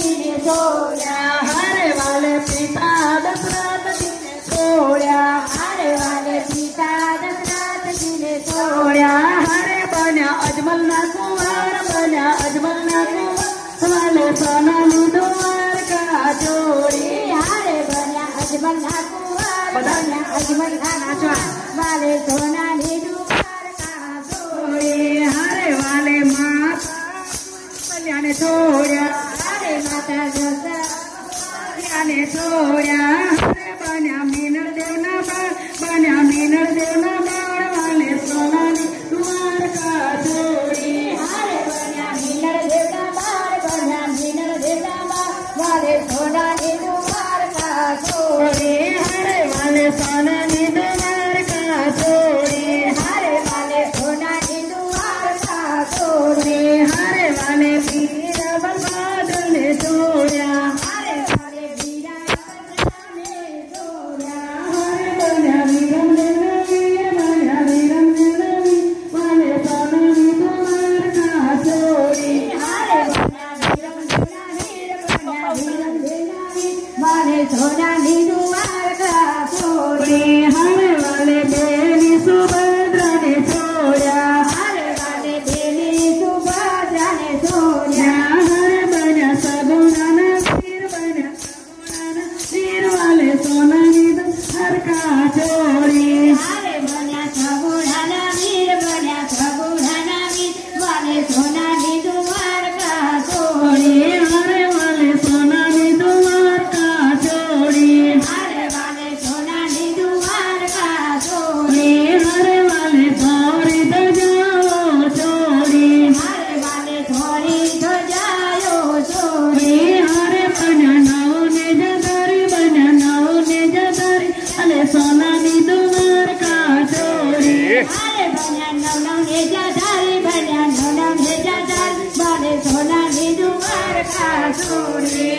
जी ने छोड़ा, हरे वाले पिता दशरथ जी ने छोड़ा, हरे वाले पिता दशरथ जी ने छोड़ा। हरे बन्या अजमल ना कुंवर, बन्या अजमल ना कुंवर वाले सोनाली द्वारका छोड़ी। हरे बन्या अजमल ना कुंवर, बन्या अजमल ना कुंवर वाले सोनाली द्वारका छोड़ी। हरे वाले माता बन्या ने छोड़ा, हरे माता बन्या ने छोड़ा। हरे बन्या मीनर देवना बाण, बन्या मीनर देवना बाण वाले सोनाली द्वारका छोड़ी। हरे बन्या मीनर देवना बाण, बन्या मीनर देवना बाण वाले सोनाली द्वारका छोड़ी। हरे वाले सोनाली द्वारका छोड़ी, हरे वाले सोनाली द्वारका छोड़ी। हरे वाले वीर बलभद्र ने छोड़ा, हरे वाले वीरा ने छोड़ा। हरे बन्या वीरम देवना वीर, बन्या वीरम देवना वीर वाले सोनाली द्वारका छोड़ी। हरे बन्या वीरम देवना वीर, बन्या वीरम देवना वीर वाले सोनाली द्वारका छोड़ी। हरे वाले बेली सुभद्रा ने छोड़ा, हरे वाले बेली सुभद्रा ने छोड़ा। हरे बन्या सगुना वीर, बन्या सगुना वीर वाले सोनाली द्वारका छोड़ी। हरे बन्या सगुना वीर, बन्या सगुना वीर वाले सोनाली द्वारका छोड़ी। हरे वाले सोनाली द्वारका छोड़ी, हरे वाले सोनाली द्वारका छोड़ी। हरे वाले थोड़ी ध्वजाओ छोड़ी। हरे वाले थोड़ी ध्वजाओ छोड़ी। हरे बन्या नौ ने जदारी, बन्या नौ ने जदारी वाले सोनाली द्वारका छोड़ी। हरे बन्या नौ ने जदारी, बन्या नौ ने जदारी वाले सोनाली द्वारका छोड़ी।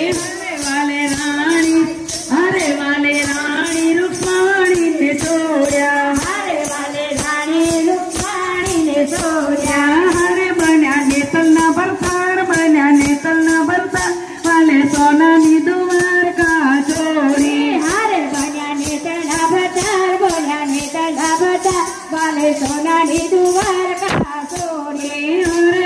हरे वाले रानी रुक्माणी ने छोड़ा, हरे वाले रानी रुक्माणी ने छोड़ा। हरे बन्या नेतल ना बरसार, बन्या नेतल ना बरसार वाले सोनाली द्वारका छोड़ी। हरे बन्या नेतला भटार, बन्या नेतला भटार वाले सोनाली द्वारका छोड़ी। हरे